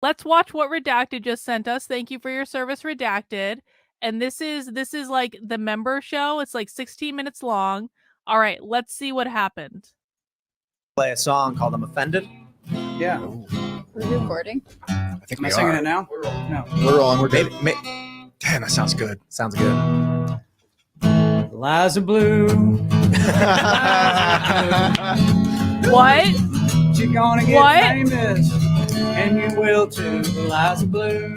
Let's watch what Redacted just sent us. Thank you for your service, Redacted. And this is like the member show. It's like 16 minutes long. All right, let's see what happened. Play a song called "I'm Offended." Yeah. We're recording. I think Am I we singing are. it now? No. We're on. We're good. Maybe, Damn, that sounds good. sounds good. Eliza Blue. What? You're gonna get What? famous, and you will too. Eliza Blue.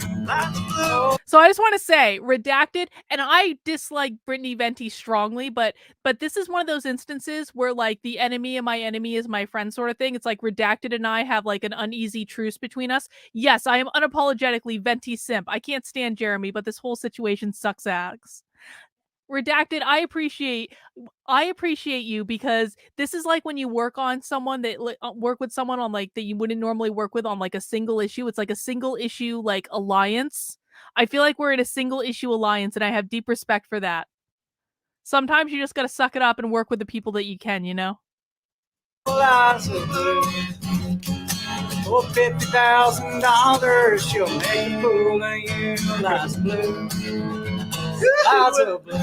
So I just want to say, Redacted, and I dislike Brittany Venti strongly, but this is one of those instances where like the enemy of my enemy is my friend sort of thing. It's like Redacted and I have like an uneasy truce between us. Yes, I am unapologetically Venti simp. I can't stand Jeremy, but this whole situation sucks ass. Redacted, I appreciate you, because this is like when you work on someone that work with someone on like that you wouldn't normally work with on like a single issue. It's like a single issue like alliance. I feel like we're in a single issue alliance, and I have deep respect for that. Sometimes you just gotta suck it up and work with the people that you can, you know? Eliza Blue. For $50,000, she'll make a fool of you. Eliza Blue. Eliza Blue.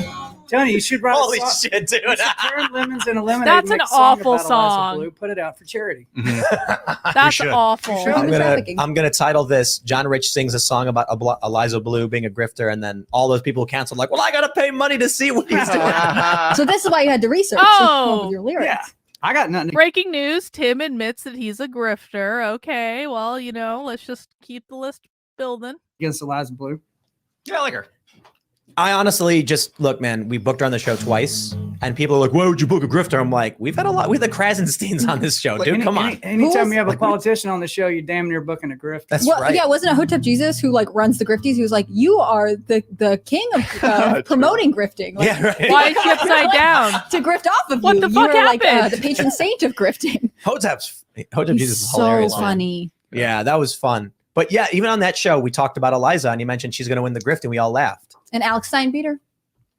Tony, you should write Holy a song. shit, dude! You should turn lemons into lemonade. That's and make an a song awful about Eliza song. Blue. Put it out for charity. That's should. awful. You should. I'm gonna title this "John Rich sings a song about Eliza Blue being a grifter," and then all those people canceled. Like, well, I gotta pay money to see what he's doing. So this is why you had to research Oh, your lyrics. Yeah. I got nothing. Breaking news, Tim admits that he's a grifter. Okay, well, you know, let's just keep the list building. Against Eliza Blue. Yeah, I like her. I honestly just look, man. We booked her on the show twice, and people are like, "Why would you book a grifter?" I'm like, "We've had a lot. We had the Krasensteins on this show, Like, dude. Come on." Anytime was- you have a politician on the show, you damn near booking a grift. That's Well, right. yeah, wasn't it Hotep Jesus who like runs the grifties? He was like, "You are the king of promoting grifting. Like, Yeah, right. Why is she upside down? to grift off of What you. the You fuck are like happened? the patron saint of grifting." Hotep He's Jesus is so hilarious. man. funny. Yeah, that was fun. But yeah, even on that show, we talked about Eliza, and he mentioned she's going to win the grift, and we all laughed. And Alex Stein beat her.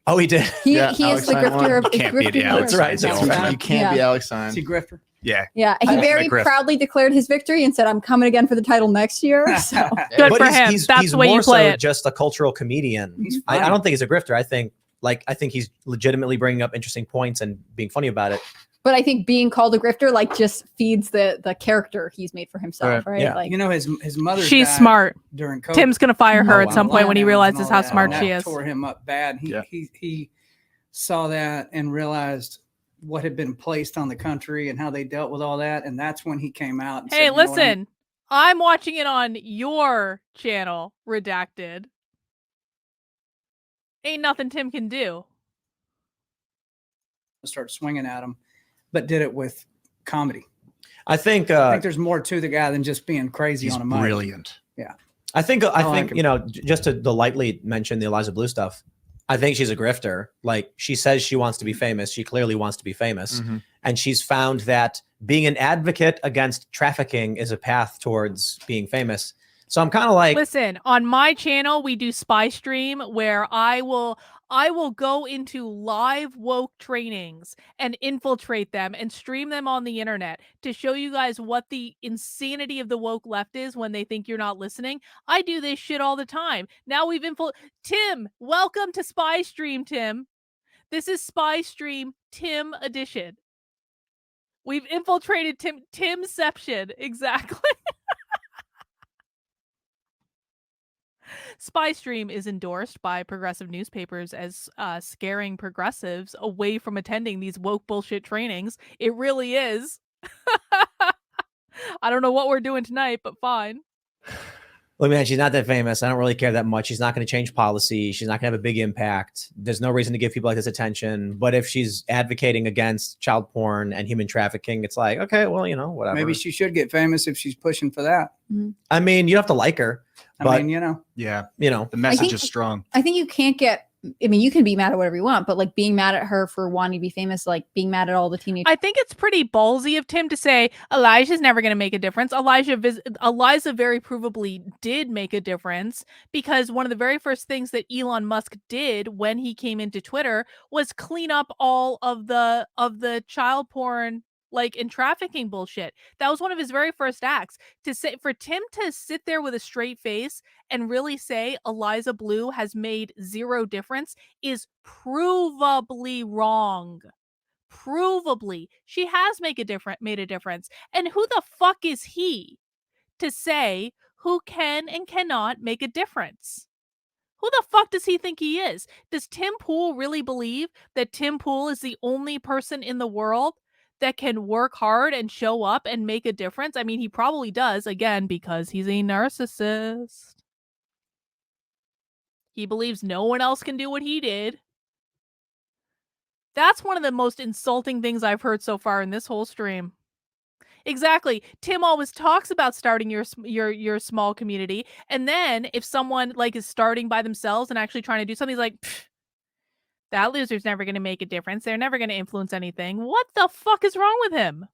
Oh, he did. He Yeah, is Alex the Stein won. grifter. You can't beat grifter Alex That's right, Stein. that's right. You can't be Alex Stein. Is he grifter? Yeah. Yeah, and I he like very the grift. proudly declared his victory and said, "I'm coming again for the title next year." So Good But for him. That's he's the way you more play so it. just a cultural comedian. He's I funny. don't think he's a grifter. I think he's legitimately bringing up interesting points and being funny about it. but I think being called a grifter like just feeds the character he's made for himself, right? Yeah. Like You know, his mother. She's died smart. during COVID. Tim's gonna fire her Oh, at some wow. point when he Lockdowns realizes and how all that, smart and she that is. Tore him up bad. Yeah. He saw that and realized what had been placed on the country and how they dealt with all that, and that's when he came out. And said, Hey, "You know what, I'm listen, I'm watching it on your channel, Redacted. Ain't nothing Tim can do. gonna start swinging at him," but did it with comedy. I think I think there's more to the guy than just being crazy He's on a mic. brilliant. I think like him. you know, just to lightly mention the Eliza Blue stuff. I think she's a grifter. Like, she says she wants to be famous. She clearly wants to be famous. Mhm. And she's found that being an advocate against trafficking is a path towards being famous. So I'm kind of like, Listen, on my channel, we do spy stream where I will go into live woke trainings and infiltrate them and stream them on the internet to show you guys what the insanity of the woke left is when they think you're not listening. I do this shit all the time. Now we've Tim, welcome to Spy Stream, Tim. This is Spy Stream Tim edition. We've infiltrated Timception, exactly. Spy Stream is endorsed by progressive newspapers as scaring progressives away from attending these woke bullshit trainings. It really is. I don't know what we're doing tonight, but fine. look, man, she's not that famous. I don't really care that much. She's not going to change policy. She's not going to have a big impact. There's no reason to give people like this attention. But if she's advocating against child porn and human trafficking, it's like, okay, well, you know, whatever. Maybe she should get famous if she's pushing for that. I mean, you don't have to like her, I but mean, you know, Yeah. you know, The message think- is strong. I think you can't get. I mean, you can be mad at whatever you want, but like being mad at her for wanting to be famous, like being mad at all the teenage. I think it's pretty ballsy of Tim to say Elijah's never going to make a difference. Eliza very provably did make a difference, because one of the very first things that Elon Musk did when he came into Twitter was clean up all of the child porn like in trafficking bullshit. That was one of his very first acts. To say for Tim to sit there with a straight face and really say Eliza Bleu has made zero difference is provably wrong. Provably, she has made a difference. And who the fuck is he to say who can and cannot make a difference? Who the fuck does he think he is? Does Tim Pool really believe that Tim Pool is the only person in the world that can work hard and show up and make a difference? I mean, he probably does, again, because he's a narcissist. He believes no one else can do what he did. That's one of the most insulting things I've heard so far in this whole stream. Exactly. Tim always talks about starting your small community, and then if someone like is starting by themselves and actually trying to do something, he's like, that loser's never going to make a difference. They're never going to influence anything. What the fuck is wrong with him?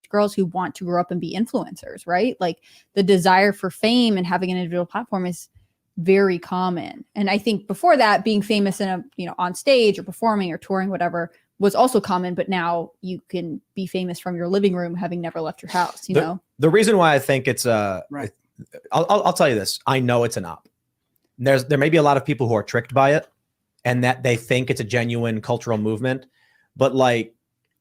Girls who want to grow up and be influencers, right? Like the desire for fame and having an individual platform is very common. And I think before that, being famous in a, on stage or performing or touring, whatever, was also common, but now you can be famous from your living room, having never left your house. You know, the reason why I think it's Right. I'll tell you this. I know it's an op. There may be a lot of people who are tricked by it, and that they think it's a genuine cultural movement, but like,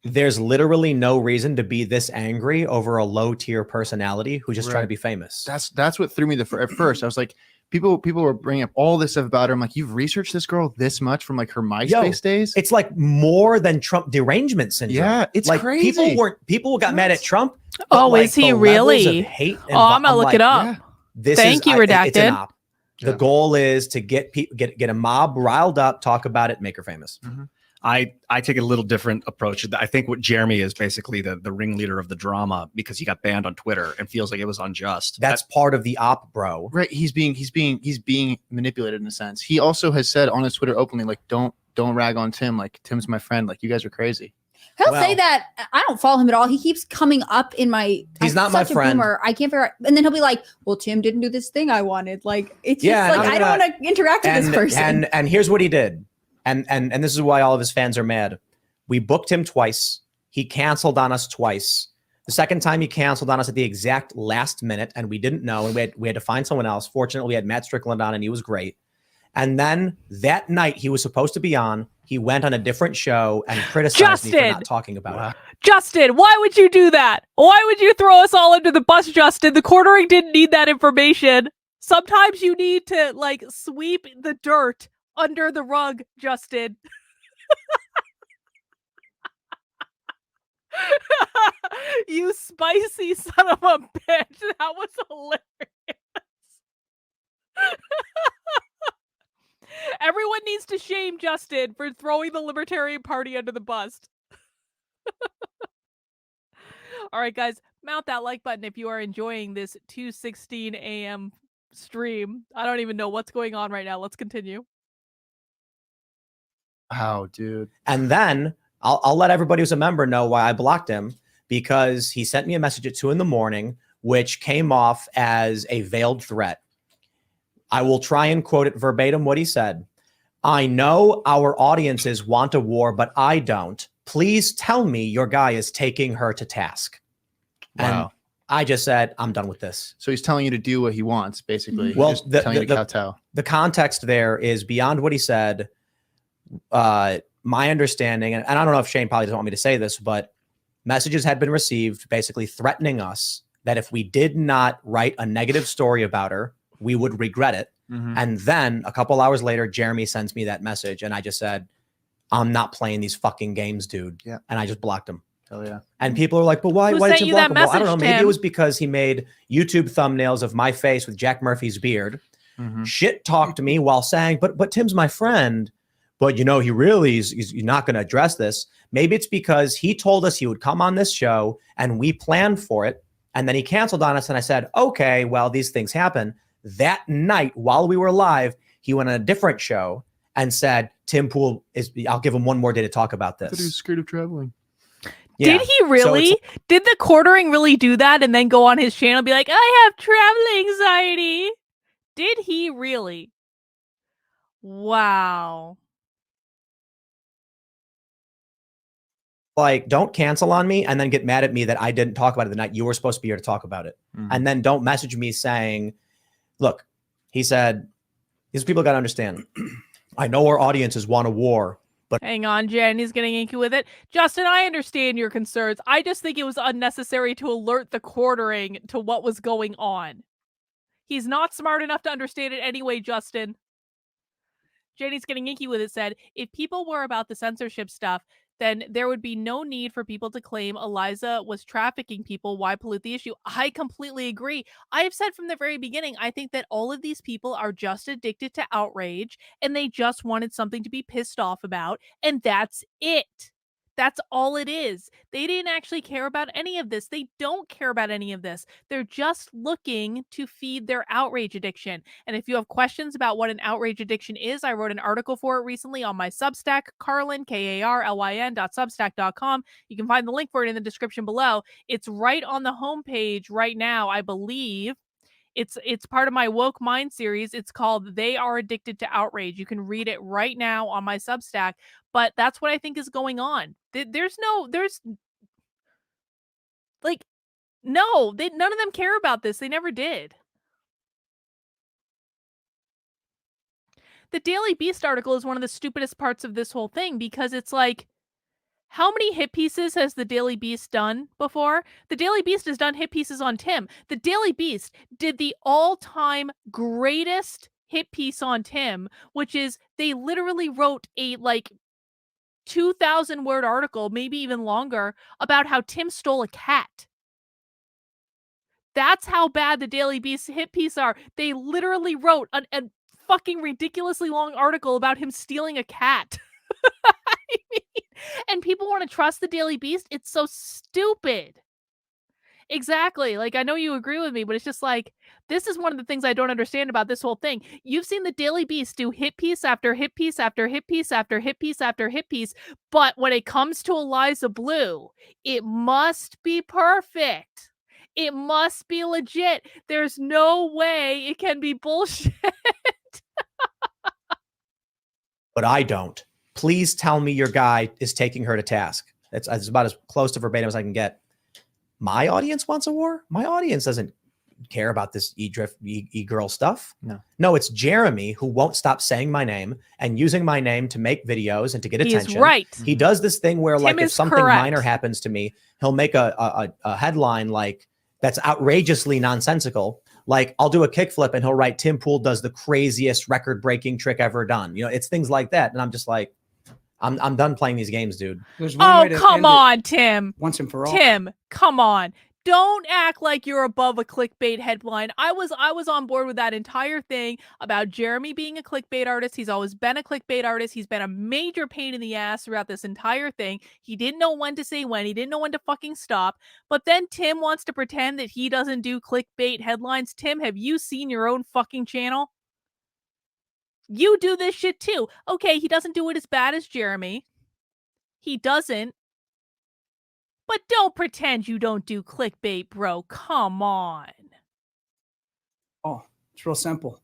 there's literally no reason to be this angry over a low tier personality who's just trying to be famous. That's what threw me at first. I was like, people were bringing up all this stuff about her. I'm like, you've researched this girl this much from like her MySpace days? It's like more than Trump derangement syndrome. Yeah, it's like crazy. People got mad at Trump. Oh, like, is he the levels really? of hate and I'm gonna look it up. Yeah. Thank you, It's an Redacted. op. The goal is to get a mob riled up, talk about it, make her famous. Mm-hmm. I take a little different approach. I think what Jeremy is basically the ringleader of the drama because he got banned on Twitter and feels like it was unjust. That's part of the op, bro. Right. He's being manipulated in a sense. He also has said on his Twitter openly, like, don't rag on Tim. Like, Tim's my friend. Like, you guys are crazy. he'll say that. I don't follow him at all. He keeps coming up in my. He's not my friend. I can't figure out. And then he'll be like, "Well, Tim didn't do this thing I wanted." Like, it's Yeah, just like I don't want to interact with this person. And here's what he did. And this is why all of his fans are mad. We booked him twice. He canceled on us twice. The second time he canceled on us at the exact last minute, and we didn't know, and we had to find someone else. Fortunately, we had Matt Strickland on, and he was great. And then that night he was supposed to be on, he went on a different show and criticized me for not talking about it. Justin, why would you do that? Why would you throw us all under the bus, Justin? The quartering didn't need that information. Sometimes you need to like sweep the dirt under the rug, Justin. You spicy son of a bitch. That was hilarious. Everyone needs to shame Justin for throwing the Libertarian Party under the bus. All right, guys, mount that like button if you are enjoying this 2:16 a.m. stream. I don't even know what's going on right now. Let's continue. Wow, dude. And then I'll let everybody who's a member know why I blocked him, because he sent me a message at 2 a.m, which came off as a veiled threat. I will try and quote it verbatim what he said. "I know our audiences want a war, but I don't. Please tell me your guy is taking her to task." Wow. And I just said, I'm done with this. So he's telling you to do what he wants, basically. Well, He's just telling you to kowtow. The context there is beyond what he said. My understanding, and I don't know if Shane probably doesn't want me to say this, but messages had been received basically threatening us that if we did not write a negative story about her, we would regret it. Mm-hmm. And then a couple hours later, Jeremy sends me that message, and I just said, I'm not playing these fucking games, dude. Yeah. And I just blocked him. Hell yeah. And people are like, but why Who did sent you you block that him? Well, I don't know. message, Maybe Tim? it was because he made YouTube thumbnails of my face with Jack Murphy's beard. Mm-hmm. Shit talked to me while saying, but Tim's my friend. But he really is not going to address this. Maybe it's because he told us he would come on this show and we planned for it. And then he canceled on us. And I said, okay, well, these things happen. That night, while we were live, he went on a different show and said, Tim Pool I'll give him one more day to talk about I thought he this. was scared of traveling. Yeah. Did he really? Did the quartering really do that and then go on his channel and be like, I have travel anxiety? Did he really? Wow. like, don't cancel on me and then get mad at me that I didn't talk about it the night you were supposed to be here to talk about it. And then don't message me saying, look, he said, these people got to understand. I know our audiences want a war, but Hang on, Jen. He's getting inky with it. Justin, I understand your concerns. I just think it was unnecessary to alert the quartering to what was going on. He's not smart enough to understand it anyway, Justin. Jenny's getting inky with it said, if people were about the censorship stuff, then there would be no need for people to claim Eliza was trafficking people. Why pollute the issue? I completely agree. I have said from the very beginning, I think that all of these people are just addicted to outrage and they just wanted something to be pissed off about. And that's it. That's all it is. They didn't actually care about any of this. They don't care about any of this. They're just looking to feed their outrage addiction. And if you have questions about what an outrage addiction is, I wrote an article for it recently on my Substack, Carlin, KARLYN.substack.com. You can find the link for it in the description below. It's right on the homepage right now, I believe. It's part of my Woke Mind series. It's called They Are Addicted to Outrage. You can read it right now on my Substack. But that's what I think is going on. There's like, no, none of them care about this. They never did. The Daily Beast article is one of the stupidest parts of this whole thing because it's like, how many hit pieces has the Daily Beast done before? The Daily Beast has done hit pieces on Tim. The Daily Beast did the all-time greatest hit piece on Tim, which is they literally wrote a 2,000 word article, maybe even longer, about how Tim stole a cat. That's how bad the Daily Beast hit piece are. They literally wrote a fucking ridiculously long article about him stealing a cat. I mean, and people want to trust the Daily Beast. It's so stupid. Exactly. Like, I know you agree with me, but it's just like, this is one of the things I don't understand about this whole thing. You've seen the Daily Beast do hit piece after hit piece after hit piece after hit piece after hit piece, but when it comes to Eliza Bleu, it must be perfect. It must be legit. There's no way it can be bullshit. but I don't. Please tell me your guy is taking her to task. It's about as close to verbatim as I can get. My audience wants a war. My audience doesn't care about this e-girl stuff. No, it's Jeremy who won't stop saying my name and using my name to make videos and to get attention. He's right. He does this thing where, Tim like, if is something correct. minor happens to me, he'll make a headline like that's outrageously nonsensical. Like, I'll do a kickflip and he'll write, Tim Pool does the craziest record-breaking trick ever done. You know, it's things like that. And I'm just like, I'm done playing these games, dude. Oh, come on, Tim. Once and for all. Tim, come on. Don't act like you're above a clickbait headline. I was on board with that entire thing about Jeremy being a clickbait artist. He's always been a clickbait artist. He's been a major pain in the ass throughout this entire thing. He didn't know when to say when. He didn't know when to fucking stop. But then Tim wants to pretend that he doesn't do clickbait headlines. Tim, have you seen your own fucking channel? You do this shit too. Okay, he doesn't do it as bad as Jeremy. He doesn't. But don't pretend you don't do clickbait, bro. Come on. Oh, it's real simple.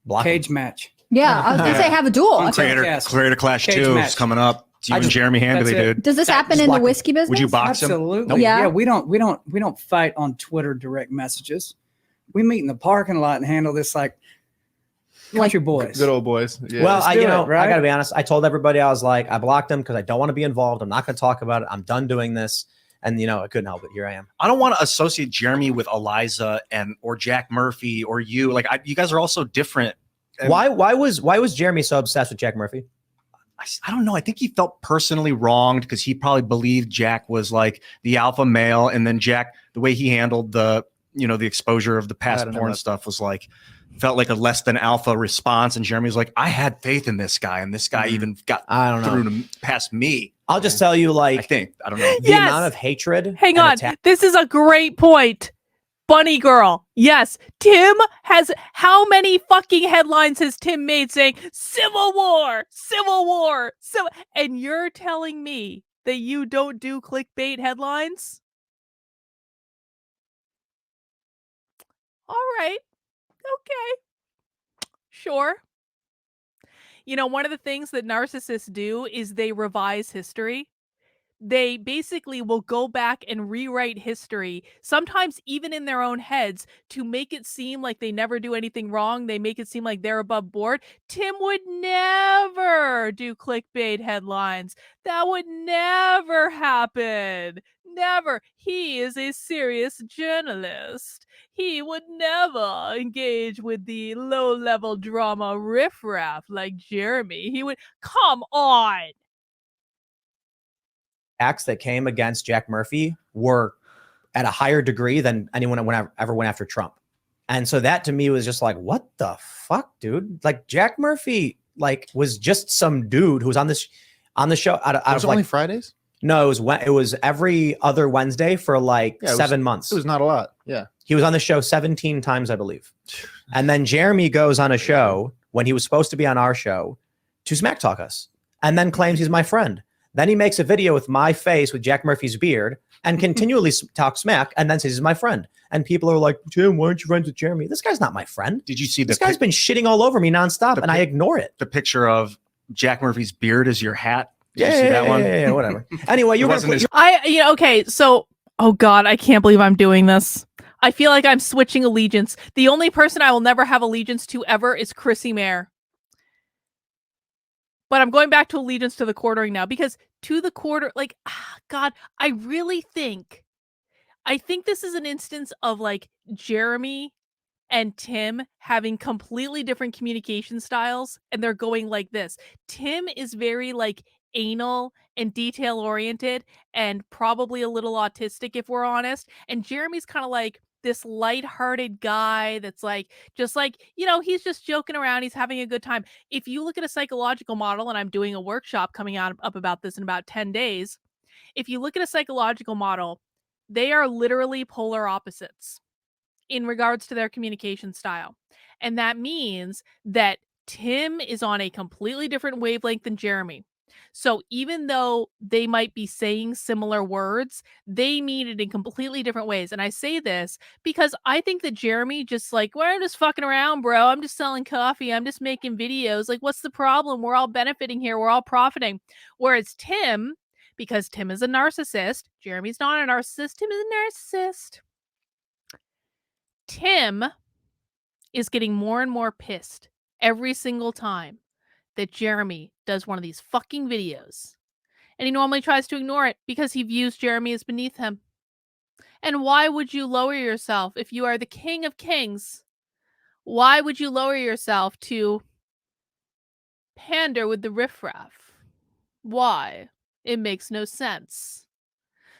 Block Cage him. match. Yeah, I was gonna say have a duel. On Creator Yes. Clash Cage 2 is match. coming up. It's you and Jeremy Handley, That's it. dude. Does this happen Just in the block him. whiskey business? Would you box him? Absolutely. Nope. Yeah. Yeah, we don't fight on Twitter direct messages. We meet in the parking lot and handle this like country boys. Good old boys. Yeah. Well, Let's I do it, right? gotta be honest. I told everybody, I was like, I blocked him because I don't want to be involved. I'm not going to talk about it. I'm done doing this. And I couldn't help it. Here I am. I don't want to associate Jeremy with Eliza or Jack Murphy or you. Like, you guys are all so different. And Why was Jeremy so obsessed with Jack Murphy? I don't know. I think he felt personally wronged because he probably believed Jack was like the alpha male, and then Jack, the way he handled the exposure of the past don't know porn that. stuff was like felt like a less than alpha response. And Jeremy was like, I had faith in this guy, and this guy even got I don't know. through to past me. I'll just tell you, I like, think I don't know. the Yes. amount of hatred. Hang and on. attack- This is a great point. Bunny girl. Yes. Tim has, how many fucking headlines has Tim made saying Civil War, Civil War, and you're telling me that you don't do clickbait headlines? All right. Okay. Sure. One of the things that narcissists do is they revise history. they basically will go back and rewrite history, sometimes even in their own heads, to make it seem like they never do anything wrong. They make it seem like they're above board. Tim would never do clickbait headlines. That would never happen. Never. He is a serious journalist. He would never engage with the low-level drama riffraff like Jeremy. He would, come on. Acts that came against Jack Murphy were at a higher degree than anyone ever went after Trump. And so that to me was just like, what the fuck, dude? Like Jack Murphy, like was just some dude who was on the show out of only like Fridays. No, it was every other Wednesday for like 7 months. It was not a lot. Yeah. He was on the show 17 times, I believe. And then Jeremy goes on a show when he was supposed to be on our show to smack talk us and then claims he's my friend. Then he makes a video with my face with Jack Murphy's beard and continually talks smack and then says he's my friend. And people are like, Tim, why aren't you friends with Jeremy? This guy's not my friend. Did you see this guy's been shitting all over me nonstop and I ignore it. The picture of Jack Murphy's beard as your hat? Did you see that one? Yeah, whatever. Anyway, okay, so, oh God, I can't believe I'm doing this. I feel like I'm switching allegiance. The only person I will never have allegiance to ever is Chrissy Mayer. But I'm going back to allegiance to the quartering now because to the quarter, like, God, I think this is an instance of like Jeremy and Tim having completely different communication styles and they're going like this. Tim is very like anal and detail oriented and probably a little autistic if we're honest. And Jeremy's kind of like this lighthearted guy that's like, just like, you know, he's just joking around. He's having a good time. If you look at a psychological model, and I'm doing a workshop coming up about this in about 10 days. If you look at a psychological model, they are literally polar opposites in regards to their communication style. And that means that Tim is on a completely different wavelength than Jeremy. So even though they might be saying similar words, they mean it in completely different ways. And I say this because I think that Jeremy just like, well, I'm just fucking around, bro. I'm just selling coffee. I'm just making videos. Like, what's the problem? We're all benefiting here. We're all profiting. Whereas Tim, because Tim is a narcissist, Jeremy's not a narcissist. Tim is a narcissist. Tim is getting more and more pissed every single time that Jeremy does one of these fucking videos. And he normally tries to ignore it because he views Jeremy as beneath him. And why would you lower yourself if you are the king of kings? Why would you lower yourself to pander with the riffraff? Why? It makes no sense.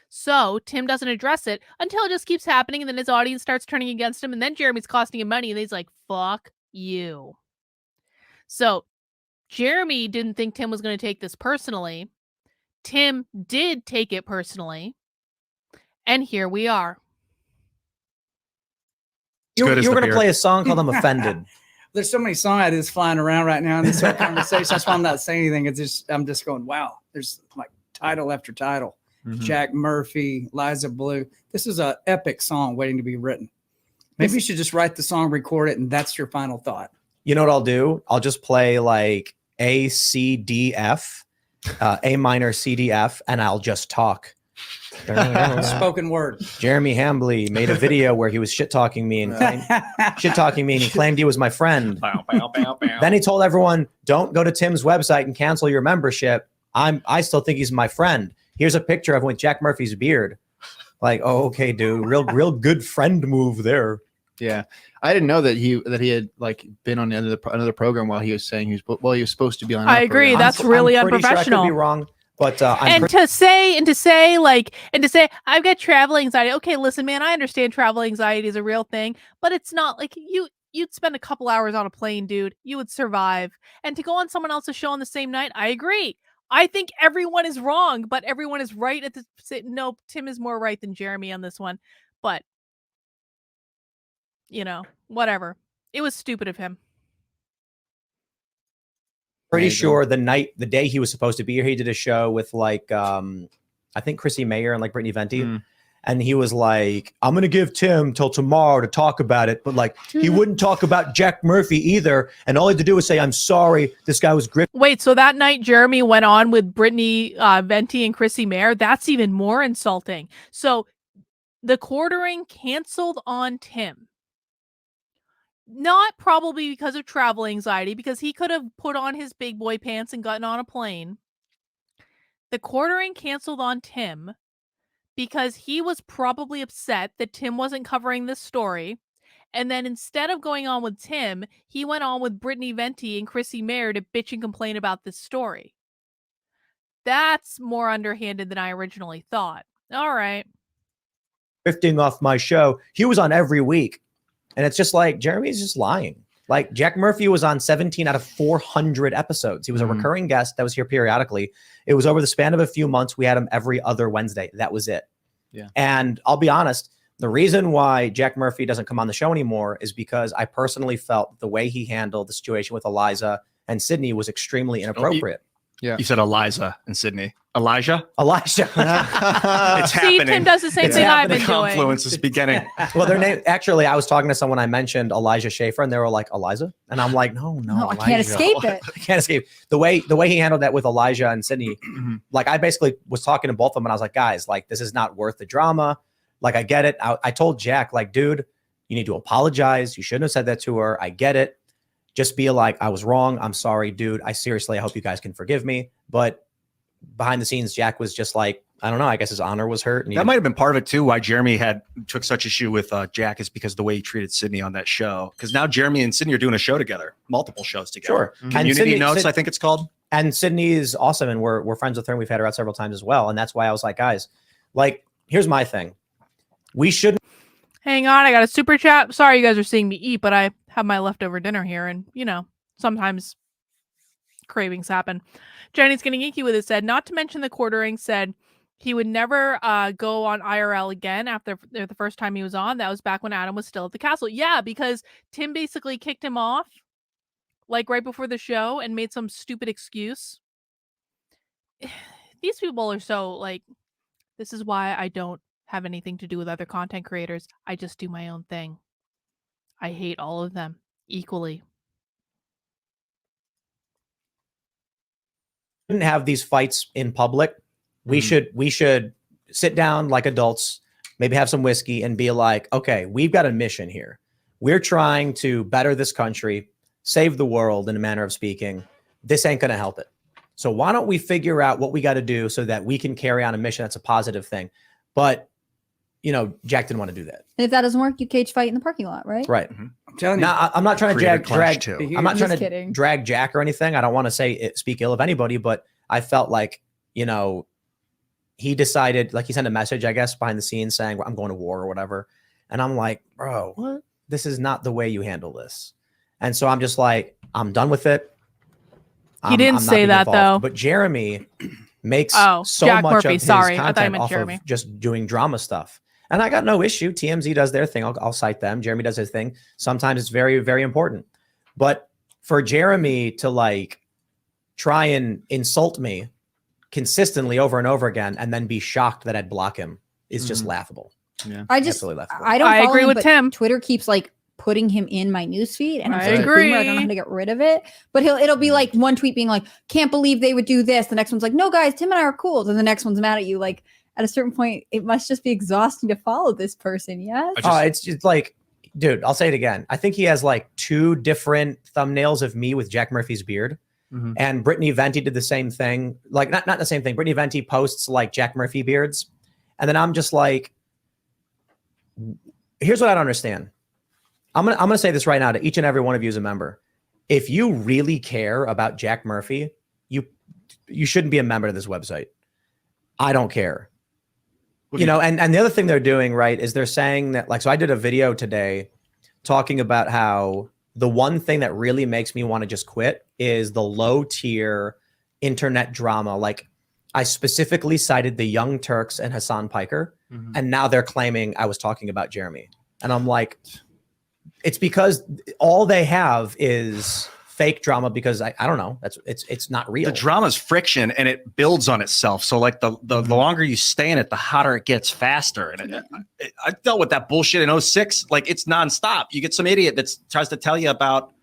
So Tim doesn't address it until it just keeps happening, and then his audience starts turning against him, and then Jeremy's costing him money, and he's like, fuck you. So Jeremy didn't think Tim was going to take this personally. Tim did take it personally. And here we are. You were going to play a song called I'm Offended. There's so many song ideas flying around right now in this whole conversation. That's why I'm not saying anything. It's just, I'm just going, wow, there's like title after title. Mm-hmm. Jack Murphy, Eliza, Bleu. This is an epic song waiting to be written. Maybe you should just write the song, record it, and that's your final thought. You know what I'll do? I'll just play like A, C, D, F, A minor, C, D, F, and I'll just talk. Spoken word. Jeremy Hambley made a video where he was shit-talking me and he claimed he was my friend. Then he told everyone, don't go to Tim's website and cancel your membership. I still think he's my friend. Here's a picture of him with Jack Murphy's beard. Like, oh, okay, dude. Real good friend move there. Yeah. I didn't know that he had like been on another program while he was saying he was supposed to be on. I agree. That's really unprofessional. Sure I could be wrong. But to say I've got travel anxiety. Okay, listen, man, I understand travel anxiety is a real thing, but it's not like you'd spend a couple hours on a plane, dude. You would survive. And to go on someone else's show on the same night, I agree. I think everyone is wrong, but everyone is right at the no, Tim is more right than Jeremy on this one. But you know, whatever. It was stupid of him. Pretty sure the day he was supposed to be here, he did a show with like I think Chrissy Mayer and like Brittany Venti. and he was like, I'm going to give Tim till tomorrow to talk about it. But like, he wouldn't talk about Jack Murphy either. And all he had to do was say, I'm sorry, this guy was grifting. Wait, so that night Jeremy went on with Brittany Venti and Chrissy Mayer? That's even more insulting. So the quartering canceled on Tim. Not probably because of travel anxiety, because he could have put on his big boy pants and gotten on a plane. The quartering canceled on Tim because he was probably upset that Tim wasn't covering this story. And then instead of going on with Tim, he went on with Brittany Venti and Chrissy Mayer to bitch and complain about this story. That's more underhanded than I originally thought. All right. Grifting off my show. He was on every week. And it's just like, Jeremy's just lying. Like, Jack Murphy was on 17 out of 400 episodes. He was a recurring guest that was here periodically. It was over the span of a few months. We had him every other Wednesday. That was it. Yeah. And I'll be honest, the reason why Jack Murphy doesn't come on the show anymore is because I personally felt the way he handled the situation with Eliza and Sydney was extremely inappropriate. Yeah. You said Eliza and Sydney. Elijah? Elijah. It's See, happening. Tim does the same It's thing I've The been doing. confluence is beginning. Well, their name, actually, I was talking to someone, I mentioned Elijah Schaefer, and they were like, Eliza? And I'm like, no, No, I Elijah. can't escape it. I can't escape. The way he handled that with Elijah and Sydney, like, I basically was talking to both of them, and I was like, guys, like, this is not worth the drama. Like, I get it. I told Jack, like, dude, you need to apologize. You shouldn't have said that to her. I get it. Just be like, I was wrong. I'm sorry, dude. I hope you guys can forgive me. But behind the scenes, Jack was just like, I don't know. I guess his honor was hurt. And That might have been part of it too. Why Jeremy took such issue with Jack is because the way he treated Sydney on that show. Because now Jeremy and Sydney are doing a show together, multiple shows together. Sure. And Community Sydney- Notes, Syd- I think it's called. And Sydney is awesome, and we're friends with her, and we've had her out several times as well. And that's why I was like, guys, like, here's my thing. We shouldn't. Hang on, I got a super chat. Sorry you guys are seeing me eat, but I have my leftover dinner here, and sometimes cravings happen. Jenny's getting geeky with it, said, not to mention the quartering, said he would never go on IRL again after the first time he was on. That was back when Adam was still at the castle. Yeah, because Tim basically kicked him off like right before the show and made some stupid excuse. These people are so like, this is why I don't have anything to do with other content creators. I just do my own thing. I hate all of them equally. Have these fights in public. We should sit down like adults, maybe have some whiskey and be like, okay, we've got a mission here. We're trying to better this country, save the world in a manner of speaking. This ain't going to help it. So why don't we figure out what we got to do so that we can carry on a mission that's a positive thing? But, Jack didn't want to do that. And if that doesn't work, you cage fight in the parking lot, right? Right. I'm telling you. Now, I'm not trying to Create a drag clash, too. I'm not trying Just to kidding. drag Jack or anything. I don't want to speak ill of anybody, but I felt like, he decided, like, he sent a message, I guess, behind the scenes saying, I'm going to war or whatever. And I'm like, bro, what? This is not the way you handle this. And so I'm just like, I'm done with it. He didn't I'm not say being that, involved. though. But Jeremy makes Oh, so Jack much Murphy, of his sorry. I thought you content meant off Jeremy. of just doing drama stuff. And I got no issue. TMZ does their thing. I'll cite them. Jeremy does his thing. Sometimes it's very, very important. But for Jeremy to like try and insult me consistently over and over again and then be shocked that I'd block him is just laughable. Yeah. Absolutely laughable. I don't I follow agree him, with but Tim. Twitter keeps like putting him in my newsfeed, and I'm I such a agree. boomer, I don't know how to get rid of it. But it'll be like one tweet being like, "Can't believe they would do this." The next one's like, "No, guys, Tim and I are cool." And the next one's mad at you. Like at a certain point, it must just be exhausting to follow this person. Yes. It's just like, dude, I'll say it again. I think he has like 2 different thumbnails of me with Jack Murphy's beard. And Brittany Venti did the same thing. Like not the same thing. Brittany Venti posts like Jack Murphy beards. And then I'm just like, here's what I don't understand. I'm gonna say this right now to each and every one of you as a member. If you really care about Jack Murphy, you shouldn't be a member of this website. I don't care. And the other thing they're doing, right, is they're saying that, like, so I did a video today talking about how the one thing that really makes me want to just quit is the low tier internet drama. Like, I specifically cited the Young Turks and Hassan Piker, and now they're claiming I was talking about Jeremy. And I'm like, it's because all they have is fake drama because I don't know. It's not real. The drama's friction and it builds on itself. So like the longer you stay in it, the hotter it gets faster. And I dealt with that bullshit in 06. Like it's nonstop. You get some idiot that tries to tell you about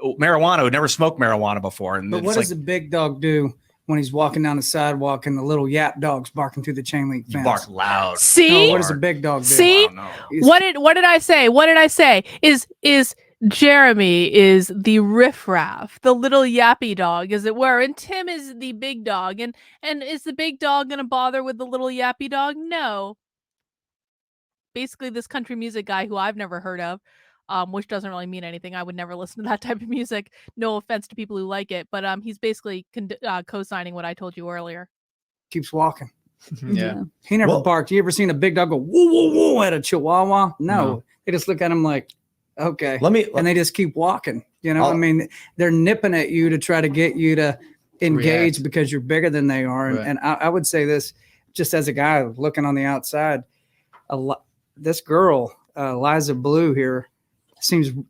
marijuana who never smoked marijuana before. And but what does the big dog do when he's walking down the sidewalk and the little yap dog's barking through the chain link fence? Bark loud. See? No, what does the big dog do? See? What did I say? What did I say? Is Jeremy is the riffraff, the little yappy dog, as it were, and Tim is the big dog. And is the big dog gonna bother with the little yappy dog? No. Basically, this country music guy who I've never heard of, which doesn't really mean anything. I would never listen to that type of music. No offense to people who like it, but he's basically co-signing what I told you earlier. Keeps walking. Yeah. He never barked. You ever seen a big dog go woo woo woo at a chihuahua? No. They just look at him like, okay. And they just keep walking. You know, I mean, they're nipping at you to try to get you to engage because you're bigger than they are. Right. And I would say this, just as a guy looking on the outside, this girl, Eliza Bleu here,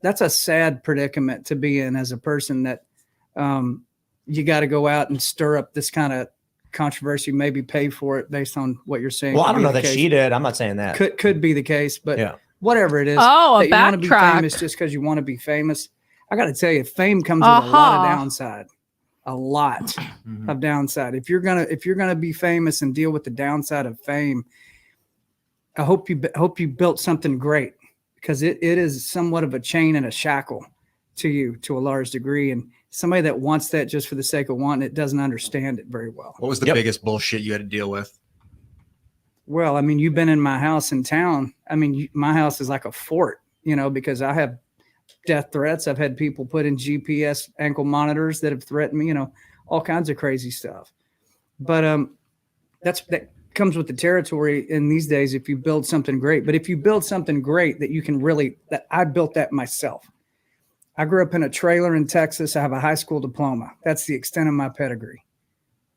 that's a sad predicament to be in as a person that you got to go out and stir up this kind of controversy, maybe pay for it based on what you're saying. Well, I don't know that she did. I'm not saying that. Could be the case, but whatever it is. Oh, you want to be famous just because you want to be famous. I got to tell you, fame comes with a lot of downside. A lot of downside. If you're gonna be famous and deal with the downside of fame, I hope you built something great, because it is somewhat of a chain and a shackle to you to a large degree. And somebody that wants that just for the sake of wanting it doesn't understand it very well. What was the biggest bullshit you had to deal with? Well, I mean, you've been in my house in town. I mean, my house is like a fort, you know, because I have death threats. I've had people put in GPS ankle monitors that have threatened me, you know, all kinds of crazy stuff. But that comes with the territory in these days if you build something great. But if you build something great that you can that I built that myself. I grew up in a trailer in Texas. I have a high school diploma. That's the extent of my pedigree.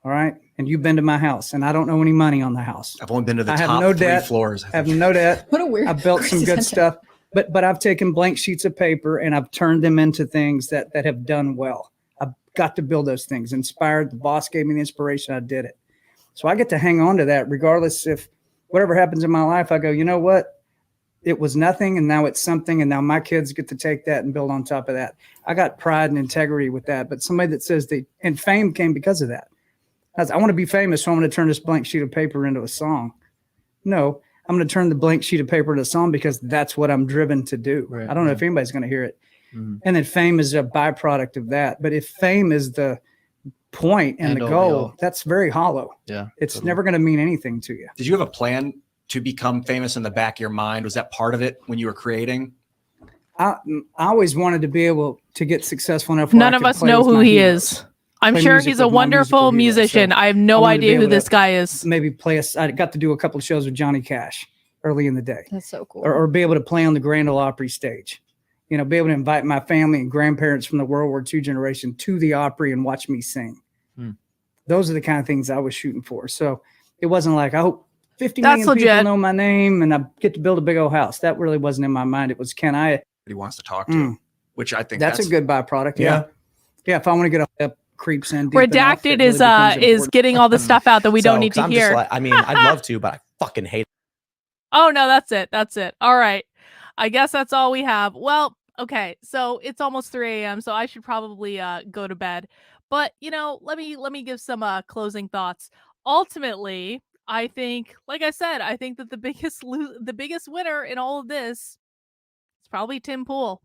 All right. And you've been to my house, and I don't owe any money on the house. I've only been to the top no 3 debt, floors. I have no debt. What a weird. I built some good stuff, but I've taken blank sheets of paper and I've turned them into things that have done well. I've got to build those things. Inspired. The boss gave me the inspiration. I did it. So I get to hang on to that regardless if whatever happens in my life, I go, you know what? It was nothing, and now it's something, and now my kids get to take that and build on top of that. I got pride and integrity with that. But somebody that says and fame came because of that. I want to be famous, so I'm going to turn this blank sheet of paper into a song. No, I'm going to turn the blank sheet of paper into a song because that's what I'm driven to do. Right. I don't know if anybody's going to hear it. Mm-hmm. And then fame is a byproduct of that. But if fame is the point and the goal, that's very hollow. Yeah, it's never going to mean anything to you. Did you have a plan to become famous in the back of your mind? Was that part of it when you were creating? I always wanted to be able to get successful enough. None of us know who he is. I'm sure he's a wonderful musician. I have no idea who this guy is. Maybe I got to do a couple of shows with Johnny Cash early in the day. That's so cool. Or be able to play on the Grand Ole Opry stage. You know, be able to invite my family and grandparents from the World War II generation to the Opry and watch me sing. Those are the kind of things I was shooting for. So it wasn't like, I hope 50 million people know my name and I get to build a big old house. That really wasn't in my mind. It was, can I? He wants to talk to, which I think that's a good byproduct. Yeah. If I want to get a creeps in. Redacted is getting all the stuff out that we don't need to hear. I mean, I'd love to, but I fucking hate it. Oh, no, that's it. That's it. All right. I guess that's all we have. Well, okay. So it's almost 3 a.m. So I should probably go to bed. But, you know, let me give some closing thoughts. Ultimately, I think, like I said, I think that the biggest winner in all of this is probably Tim Pool.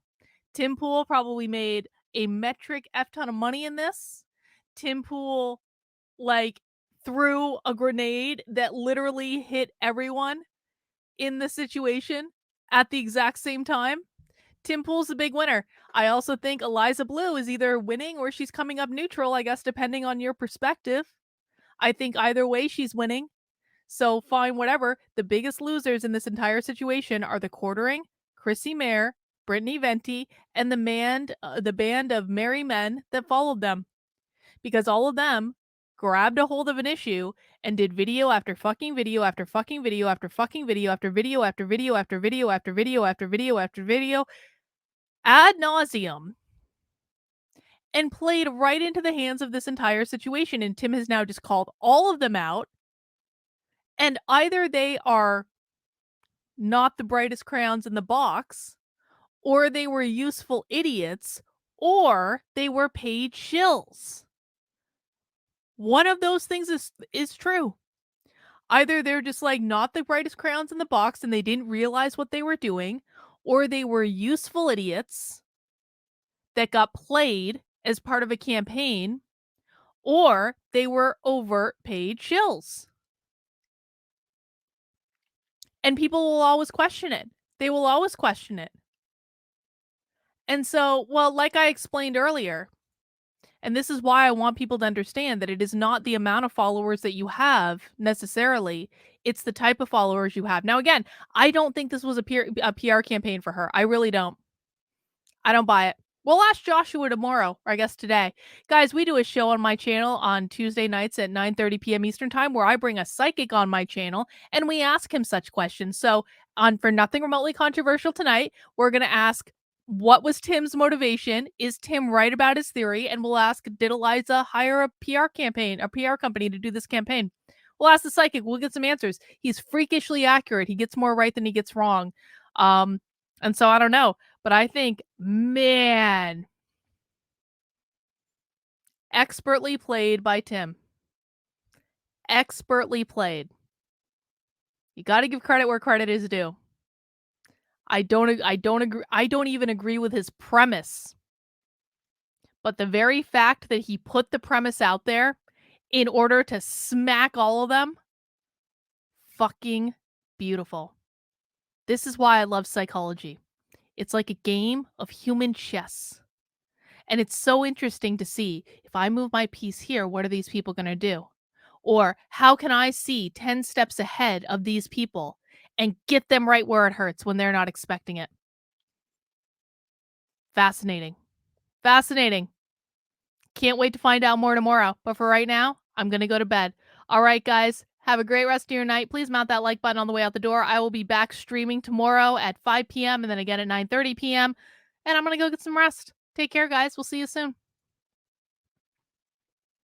Tim Pool probably made a metric F ton of money in this. Tim Pool, threw a grenade that literally hit everyone in the situation at the exact same time. Tim Pool's the big winner. I also think Eliza Bleu is either winning or she's coming up neutral, I guess, depending on your perspective. I think either way she's winning. So fine, whatever. The biggest losers in this entire situation are the Quartering, Chrissy Mayer, Brittany Venti, and the band of merry men that followed them. Because all of them grabbed a hold of an issue and did video after fucking video after fucking video after fucking video after video after video after video after video after video after video ad nauseum. and played right into the hands of this entire situation. And Tim has now just called all of them out. And either they are not the brightest crayons in the box, or they were useful idiots, or they were paid shills. One of those things is true. Either they're just like not the brightest crayons in the box and they didn't realize what they were doing, or they were useful idiots that got played as part of a campaign, or they were overt paid shills. And people will always question it. They will always question it. And so, well, like I explained earlier, and this is why I want people to understand that it is not the amount of followers that you have necessarily, it's the type of followers you have. Now, again, I don't think this was a PR campaign for her. I really don't. I don't buy it. We'll ask Joshua tomorrow, or I guess today. Guys, we do a show on my channel on Tuesday nights at 9:30 p.m. Eastern Time where I bring a psychic on my channel and we ask him such questions. So, on For Nothing Remotely Controversial tonight, we're going to ask, what was Tim's motivation? Is Tim right about his theory? And we'll ask, did Eliza hire a PR company to do this campaign? We'll ask the psychic. We'll get some answers. He's freakishly accurate. He gets more right than he gets wrong. And so I don't know. But I think, man, expertly played by Tim. Expertly played. You got to give credit where credit is due. I don't agree. I don't even agree with his premise. But the very fact that he put the premise out there in order to smack all of them, fucking beautiful. This is why I love psychology. It's like a game of human chess. And it's so interesting to see, if I move my piece here, what are these people going to do? Or how can I see 10 steps ahead of these people and get them right where it hurts when they're not expecting it? Fascinating. Fascinating. Can't wait to find out more tomorrow. But for right now, I'm going to go to bed. All right, guys. Have a great rest of your night. Please mount that like button on the way out the door. I will be back streaming tomorrow at 5 p.m. and then again at 9:30 p.m. And I'm going to go get some rest. Take care, guys. We'll see you soon.